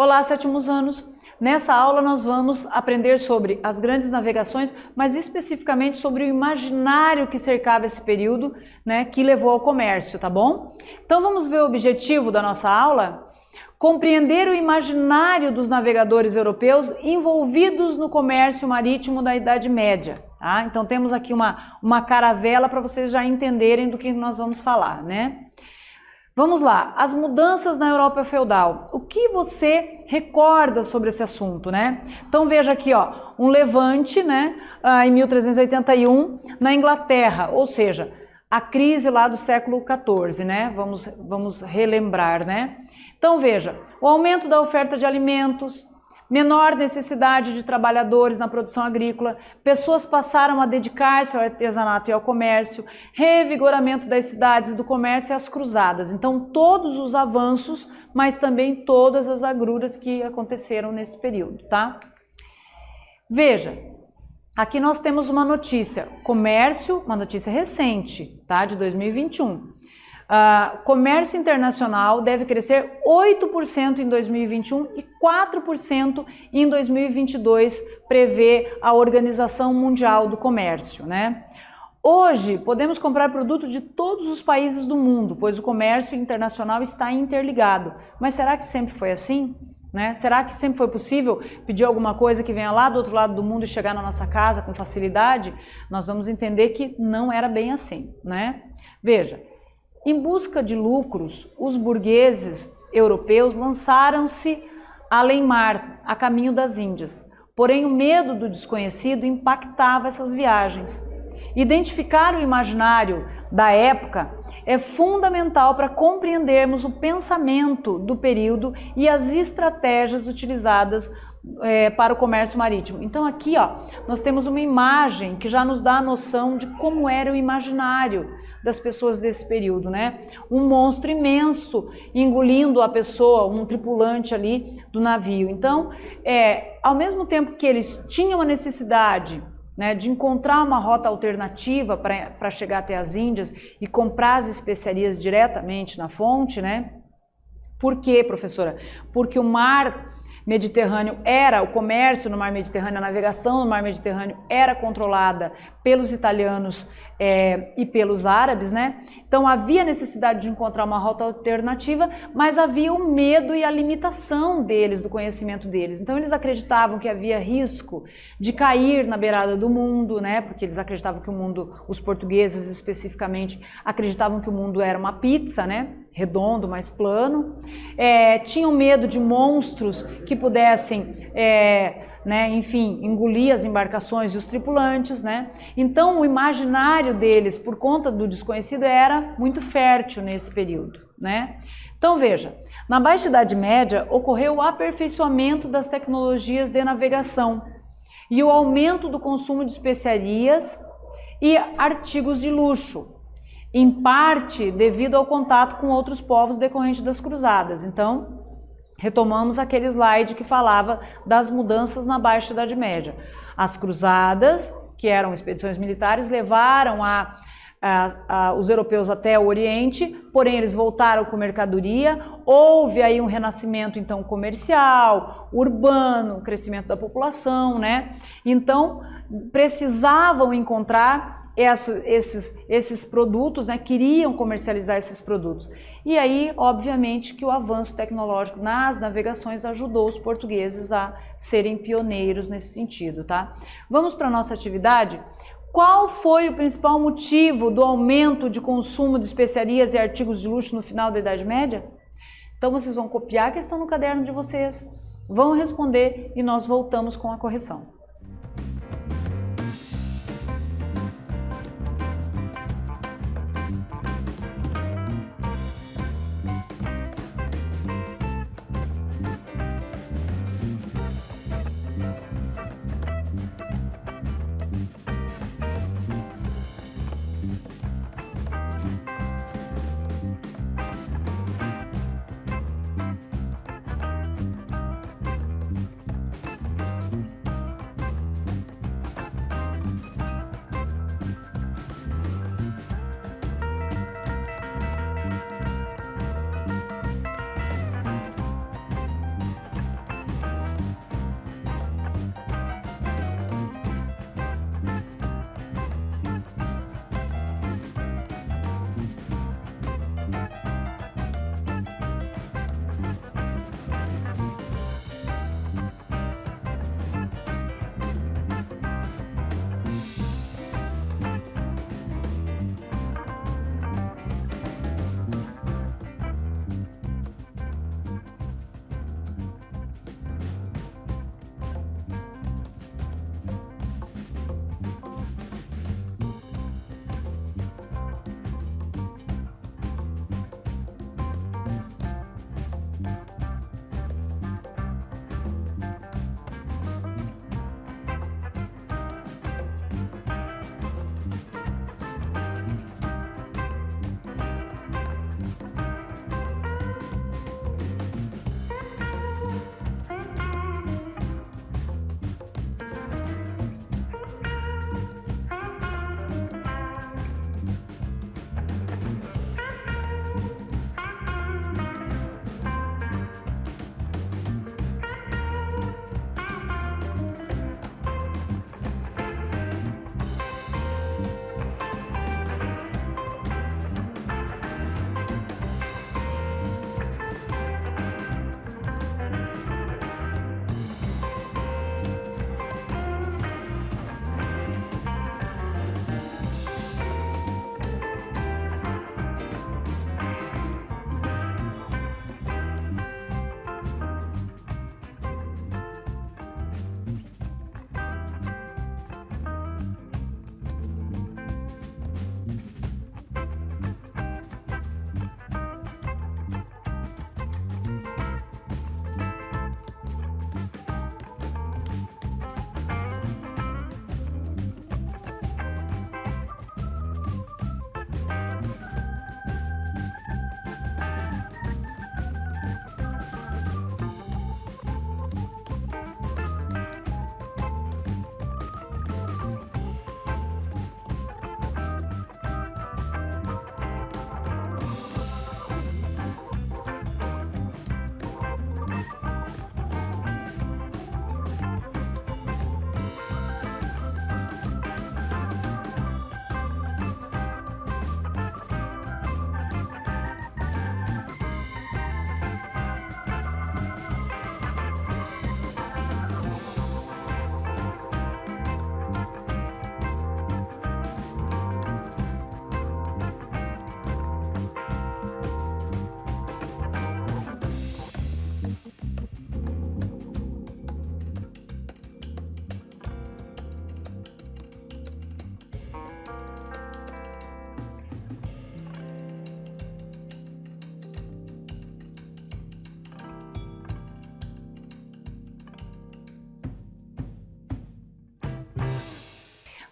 Olá, sétimos anos! Nessa aula nós vamos aprender sobre as grandes navegações, mas especificamente sobre o imaginário que cercava esse período, né, que levou ao comércio, tá bom? Então vamos ver o objetivo da nossa aula? Compreender o imaginário dos navegadores europeus envolvidos no comércio marítimo da Idade Média. Tá? Então temos aqui uma caravela para vocês já entenderem do que nós vamos falar, né? Vamos lá, as mudanças na Europa feudal. O que você recorda sobre esse assunto, né? Então veja aqui, ó, um levante, né, em 1381 na Inglaterra, ou seja, a crise lá do século XIV, né? Vamos relembrar, né? Então veja, o aumento da oferta de alimentos, menor necessidade de trabalhadores na produção agrícola, pessoas passaram a dedicar-se ao artesanato e ao comércio, revigoramento das cidades e do comércio e as cruzadas. Então, todos os avanços, mas também todas as agruras que aconteceram nesse período, tá? Veja, aqui nós temos uma notícia, comércio, uma notícia recente, tá? De 2021. Comércio internacional deve crescer 8% em 2021 e 4% em 2022, prevê a Organização Mundial do Comércio, né? Hoje, podemos comprar produtos de todos os países do mundo, pois o comércio internacional está interligado. Mas será que sempre foi assim? Né? Será que sempre foi possível pedir alguma coisa que venha lá do outro lado do mundo e chegar na nossa casa com facilidade? Nós vamos entender que não era bem assim, né? Veja, em busca de lucros, os burgueses europeus lançaram-se além-mar, a caminho das Índias. Porém, o medo do desconhecido impactava essas viagens. Identificar o imaginário da época é fundamental para compreendermos o pensamento do período e as estratégias utilizadas para o comércio marítimo. Então aqui, ó, nós temos uma imagem que já nos dá a noção de como era o imaginário das pessoas desse período, né? Um monstro imenso engolindo a pessoa, um tripulante ali do navio. Então, ao mesmo tempo que eles tinham a necessidade, né, de encontrar uma rota alternativa para chegar até as Índias e comprar as especiarias diretamente na fonte, né? Por quê, professora? Porque o mar Mediterrâneo o comércio no mar Mediterrâneo, a navegação no mar Mediterrâneo era controlada pelos italianos e pelos árabes, né? Então havia necessidade de encontrar uma rota alternativa, mas havia o medo e a limitação deles, do conhecimento deles. Então eles acreditavam que havia risco de cair na beirada do mundo, né? Porque eles acreditavam que o mundo, os portugueses especificamente, acreditavam que o mundo era uma pizza, né? Redondo, mais plano. Tinham medo de monstros que pudessem né, enfim, engolir as embarcações e os tripulantes, né? Então o imaginário deles, por conta do desconhecido, era muito fértil nesse período, né? Então veja, na Baixa Idade Média ocorreu o aperfeiçoamento das tecnologias de navegação e o aumento do consumo de especiarias e artigos de luxo, em parte devido ao contato com outros povos decorrente das cruzadas. Então, retomamos aquele slide que falava das mudanças na Baixa Idade Média. As cruzadas, que eram expedições militares, levaram os europeus até o Oriente, porém eles voltaram com mercadoria. Houve aí um renascimento então comercial, urbano, crescimento da população, né? Então precisavam encontrar esses produtos, né, queriam comercializar esses produtos. E aí, obviamente, que o avanço tecnológico nas navegações ajudou os portugueses a serem pioneiros nesse sentido, tá? Vamos para a nossa atividade? Qual foi o principal motivo do aumento de consumo de especiarias e artigos de luxo no final da Idade Média? Então vocês vão copiar a questão no caderno de vocês, vão responder e nós voltamos com a correção.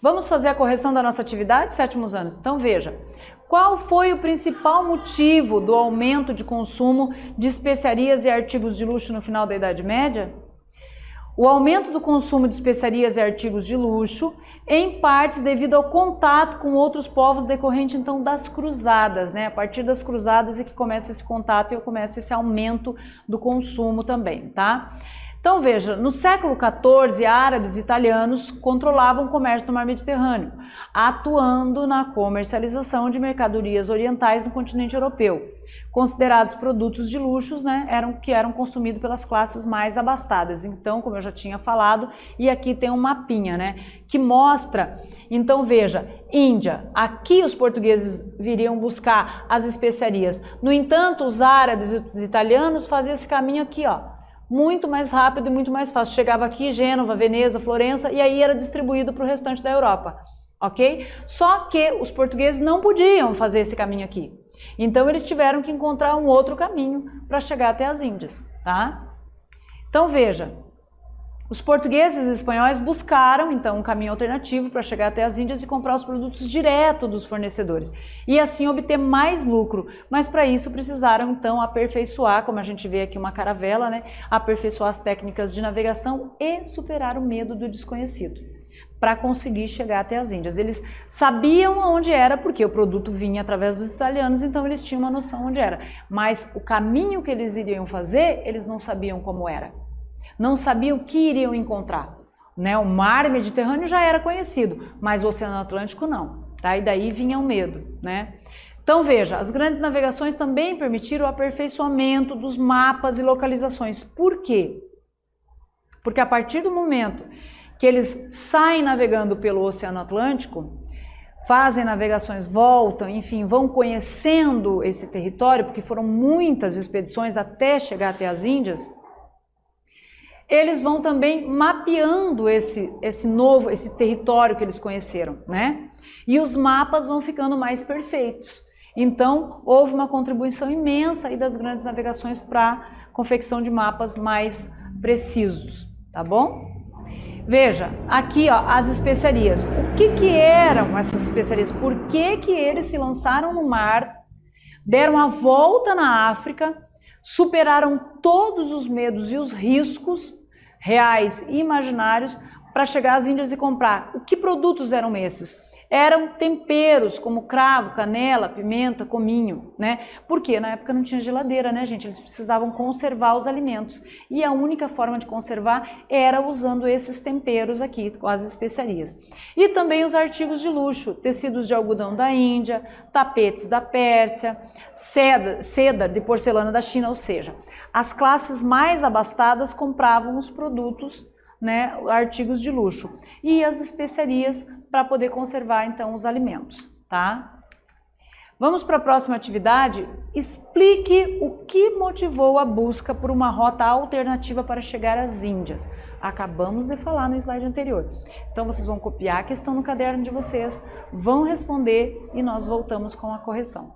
Vamos fazer a correção da nossa atividade, sétimos anos. Então veja, qual foi o principal motivo do aumento de consumo de especiarias e artigos de luxo no final da Idade Média? O aumento do consumo de especiarias e artigos de luxo, em partes devido ao contato com outros povos decorrente então das cruzadas, né? A partir das cruzadas é que começa esse contato e começa esse aumento do consumo também, tá? Então veja, no século XIV, árabes e italianos controlavam o comércio no mar Mediterrâneo, atuando na comercialização de mercadorias orientais no continente europeu, considerados produtos de luxo, né, que eram consumidos pelas classes mais abastadas. Então, como eu já tinha falado, e aqui tem um mapinha, né, que mostra, então veja, Índia, aqui os portugueses viriam buscar as especiarias. No entanto, os árabes e os italianos faziam esse caminho aqui, ó, muito mais rápido e muito mais fácil. Chegava aqui, Gênova, Veneza, Florença, e aí era distribuído para o restante da Europa, ok? Só que os portugueses não podiam fazer esse caminho aqui. Então eles tiveram que encontrar um outro caminho para chegar até as Índias, tá? Então veja, os portugueses e espanhóis buscaram então um caminho alternativo para chegar até as Índias e comprar os produtos direto dos fornecedores e assim obter mais lucro, mas para isso precisaram então aperfeiçoar, como a gente vê aqui uma caravela, né, aperfeiçoar as técnicas de navegação e superar o medo do desconhecido para conseguir chegar até as Índias. Eles sabiam onde era, porque o produto vinha através dos italianos, então eles tinham uma noção onde era, mas o caminho que eles iriam fazer, eles não sabiam como era. Não sabiam o que iriam encontrar, né? O mar Mediterrâneo já era conhecido, mas o Oceano Atlântico não, tá? E daí vinha o medo, né? Então veja, as grandes navegações também permitiram o aperfeiçoamento dos mapas e localizações. Por quê? Porque a partir do momento que eles saem navegando pelo Oceano Atlântico, fazem navegações, voltam, enfim, vão conhecendo esse território, porque foram muitas expedições até chegar até as Índias, eles vão também mapeando esse território que eles conheceram, né? E os mapas vão ficando mais perfeitos. Então, houve uma contribuição imensa aí das grandes navegações para a confecção de mapas mais precisos, tá bom? Veja, aqui ó, as especiarias. O que eram essas especiarias? Por que eles se lançaram no mar, deram a volta na África, superaram todos os medos e os riscos reais e imaginários para chegar às Índias e comprar? O que produtos eram esses? Eram temperos como cravo, canela, pimenta, cominho, né? Porque na época não tinha geladeira, né, gente? Eles precisavam conservar os alimentos. E a única forma de conservar era usando esses temperos aqui, com as especiarias. E também os artigos de luxo, tecidos de algodão da Índia, tapetes da Pérsia, seda de porcelana da China, ou seja, as classes mais abastadas compravam os produtos, né, artigos de luxo. E as especiarias para poder conservar então os alimentos, tá? Vamos para a próxima atividade. Explique o que motivou a busca por uma rota alternativa para chegar às Índias. Acabamos de falar no slide anterior. Então vocês vão copiar a questão no caderno de vocês, vão responder e nós voltamos com a correção.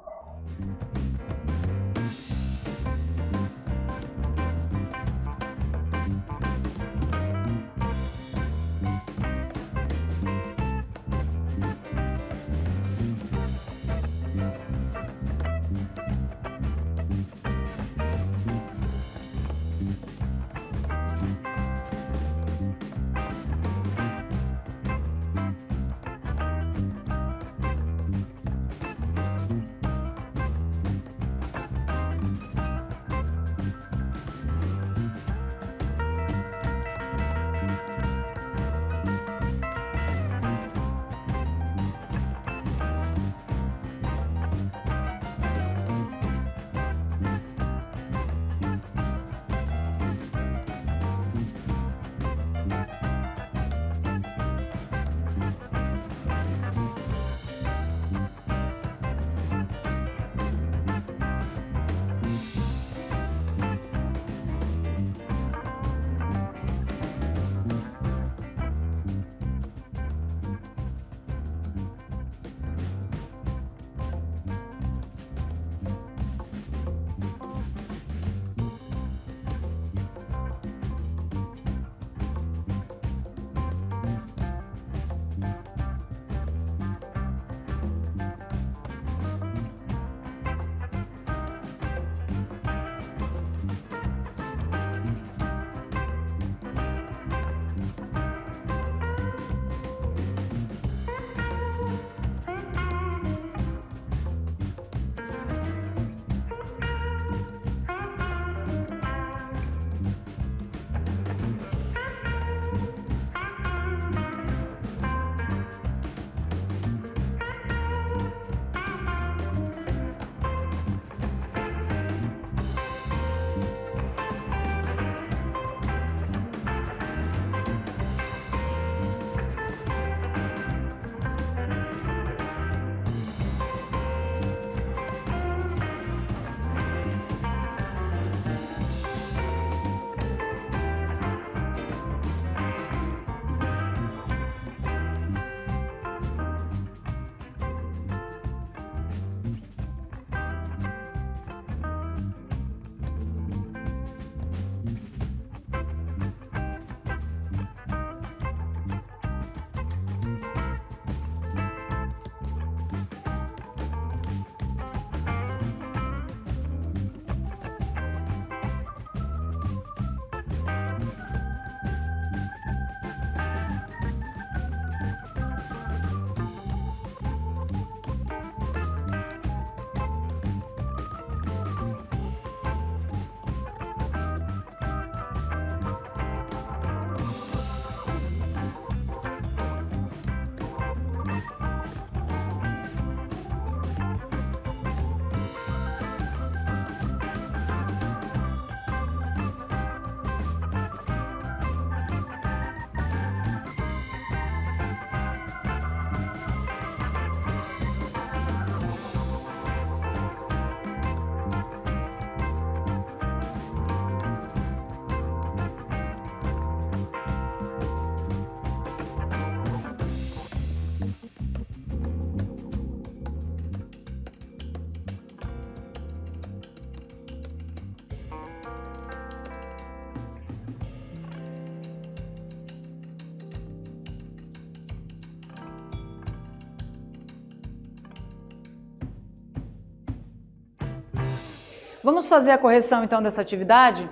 Vamos fazer a correção então dessa atividade?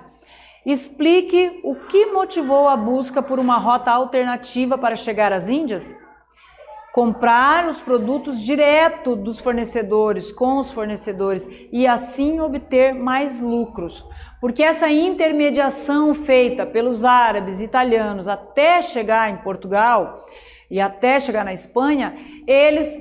Explique o que motivou a busca por uma rota alternativa para chegar às Índias. Comprar os produtos direto dos fornecedores, com os fornecedores, e assim obter mais lucros. Porque essa intermediação feita pelos árabes e italianos até chegar em Portugal e até chegar na Espanha, eles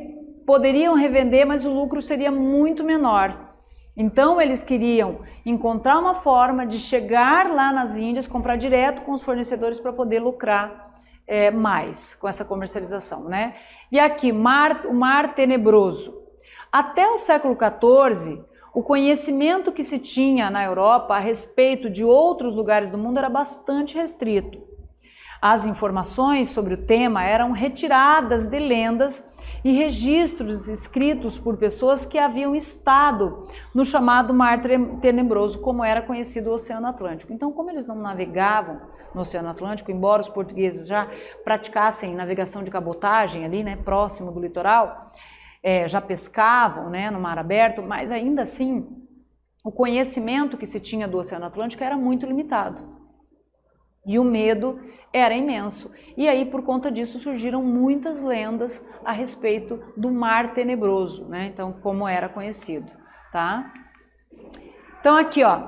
poderiam revender, mas o lucro seria muito menor. Então eles queriam encontrar uma forma de chegar lá nas Índias, comprar direto com os fornecedores para poder lucrar mais com essa comercialização, né? E aqui, o Mar Tenebroso. Até o século XIV, o conhecimento que se tinha na Europa a respeito de outros lugares do mundo era bastante restrito. As informações sobre o tema eram retiradas de lendas e registros escritos por pessoas que haviam estado no chamado Mar Tenebroso, como era conhecido o Oceano Atlântico. Então, como eles não navegavam no Oceano Atlântico, embora os portugueses já praticassem navegação de cabotagem ali, né, próximo do litoral, já pescavam, né, no mar aberto, mas ainda assim o conhecimento que se tinha do Oceano Atlântico era muito limitado. E o medo era imenso. E aí, por conta disso, surgiram muitas lendas a respeito do Mar Tenebroso, né? Então, como era conhecido, tá? Então, aqui, ó,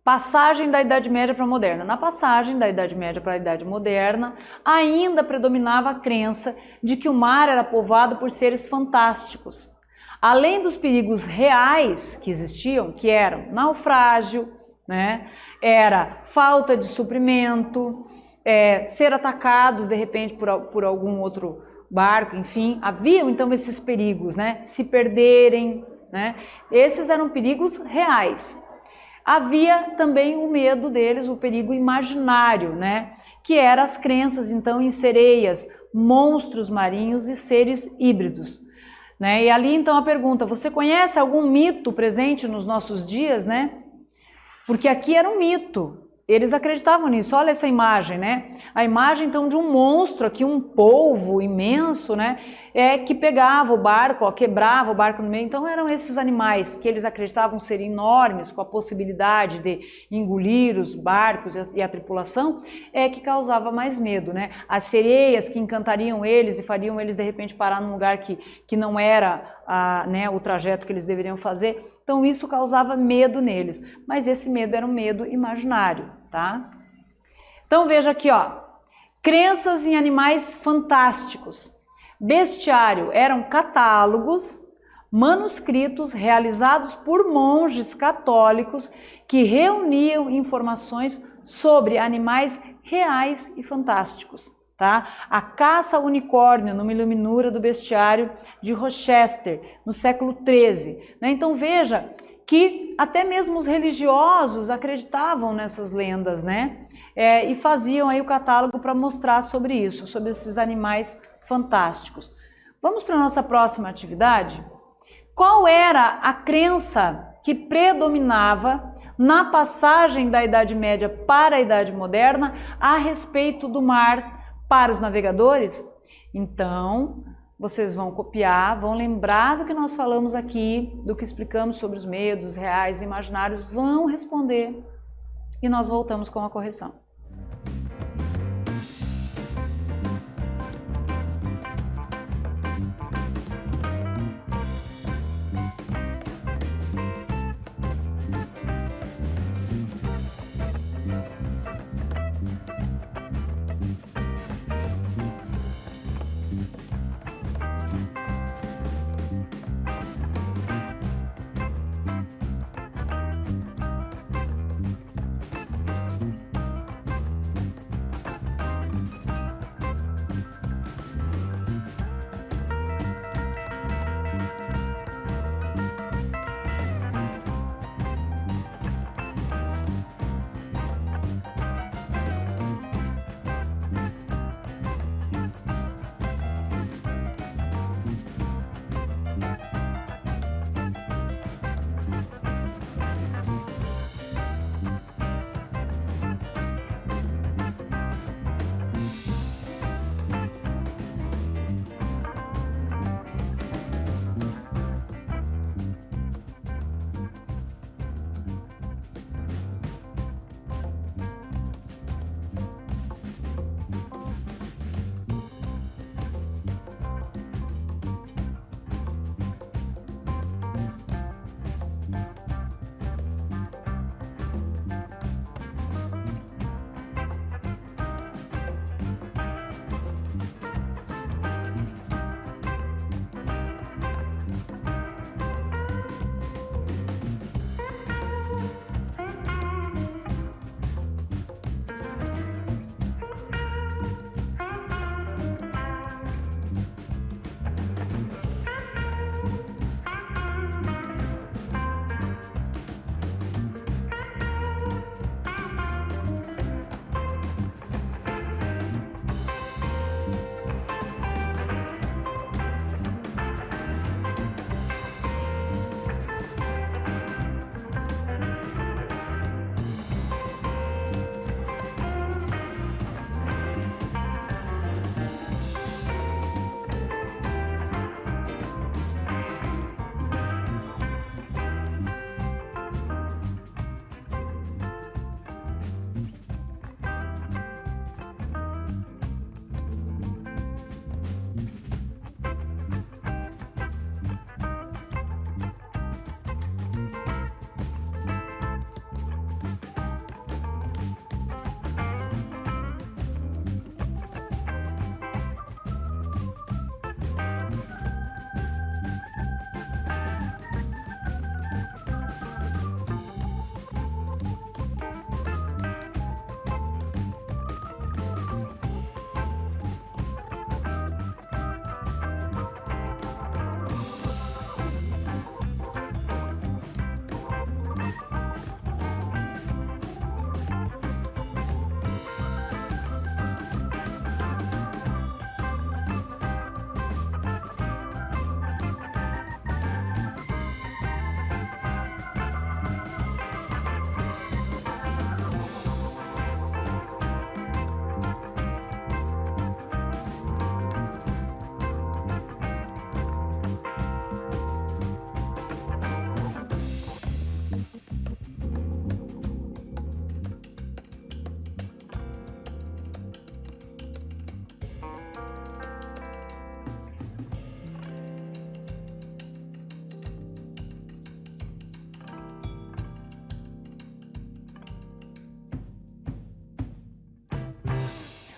passagem da Idade Média para a Moderna. Na passagem da Idade Média para a Idade Moderna, ainda predominava a crença de que o mar era povoado por seres fantásticos. Além dos perigos reais que existiam, que eram naufrágio, né? Era falta de suprimento, ser atacados de repente por algum outro barco, enfim, haviam então esses perigos, né? Se perderem, né? Esses eram perigos reais. Havia também o medo deles, o perigo imaginário, né? Que eram as crenças então em sereias, monstros marinhos e seres híbridos, né? E ali então a pergunta: você conhece algum mito presente nos nossos dias, né? Porque aqui era um mito, eles acreditavam nisso. Olha essa imagem, né? A imagem então de um monstro aqui, um polvo imenso, né? Que pegava o barco, ó, quebrava o barco no meio. Então eram esses animais que eles acreditavam ser enormes, com a possibilidade de engolir os barcos e a tripulação, que causava mais medo, né? As sereias que encantariam eles e fariam eles de repente parar num lugar que não era né, o trajeto que eles deveriam fazer. Então isso causava medo neles, mas esse medo era um medo imaginário, tá? Então veja aqui, ó, crenças em animais fantásticos. Bestiário eram catálogos, manuscritos realizados por monges católicos que reuniam informações sobre animais reais e fantásticos. Tá? A caça ao unicórnio numa iluminura do bestiário de Rochester, no século XIII. Né? Então veja que até mesmo os religiosos acreditavam nessas lendas, né? E faziam aí o catálogo para mostrar sobre isso, sobre esses animais fantásticos. Vamos para a nossa próxima atividade? Qual era a crença que predominava na passagem da Idade Média para a Idade Moderna a respeito do mar para os navegadores? Então, vocês vão copiar, vão lembrar do que nós falamos aqui, do que explicamos sobre os medos reais e imaginários, vão responder e nós voltamos com a correção.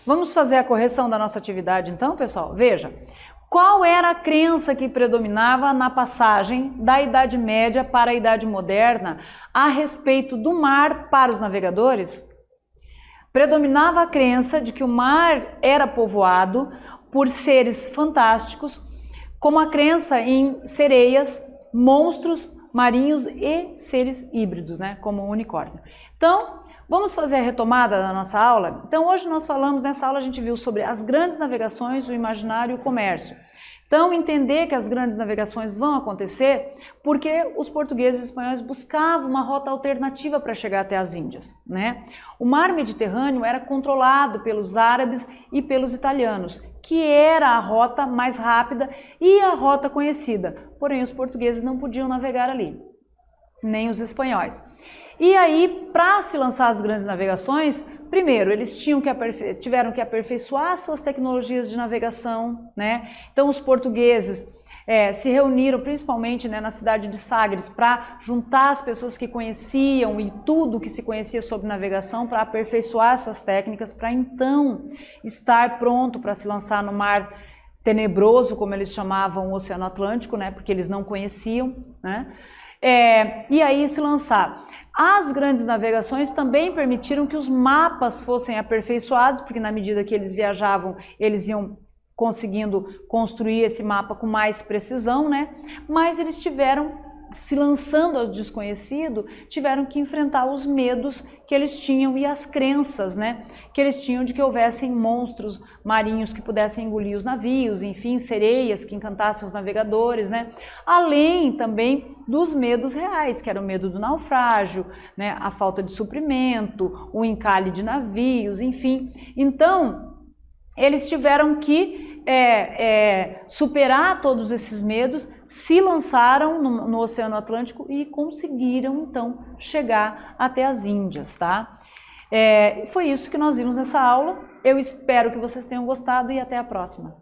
Vamos fazer a correção da nossa atividade então, pessoal? Veja, qual era a crença que predominava na passagem da Idade Média para a Idade Moderna a respeito do mar para os navegadores? Predominava a crença de que o mar era povoado por seres fantásticos, como a crença em sereias, monstros marinhos e seres híbridos, né, como o unicórnio. Então, vamos fazer a retomada da nossa aula? Então, hoje nós falamos, nessa aula a gente viu sobre as grandes navegações, o imaginário e o comércio. Então, entender que as grandes navegações vão acontecer porque os portugueses e espanhóis buscavam uma rota alternativa para chegar até as Índias, né? O mar Mediterrâneo era controlado pelos árabes e pelos italianos, que era a rota mais rápida e a rota conhecida. Porém, os portugueses não podiam navegar ali, nem os espanhóis. E aí, para se lançar as grandes navegações, primeiro, eles tiveram que aperfeiçoar suas tecnologias de navegação, né? Então, os portugueses se reuniram principalmente, né, na cidade de Sagres para juntar as pessoas que conheciam e tudo que se conhecia sobre navegação para aperfeiçoar essas técnicas, para então estar pronto para se lançar no mar tenebroso, como eles chamavam o Oceano Atlântico, né? Porque eles não conheciam, né? E aí se lançar. As grandes navegações também permitiram que os mapas fossem aperfeiçoados, porque na medida que eles viajavam, eles iam conseguindo construir esse mapa com mais precisão, né? Mas eles tiveram, se lançando ao desconhecido, tiveram que enfrentar os medos que eles tinham e as crenças, né, que eles tinham de que houvessem monstros marinhos que pudessem engolir os navios, enfim, sereias que encantassem os navegadores, né, além também dos medos reais, que era o medo do naufrágio, né, a falta de suprimento, o encalhe de navios, enfim. Então, eles tiveram que superar todos esses medos, se lançaram no Oceano Atlântico e conseguiram, então, chegar até as Índias, tá? Foi isso que nós vimos nessa aula. Eu espero que vocês tenham gostado e até a próxima.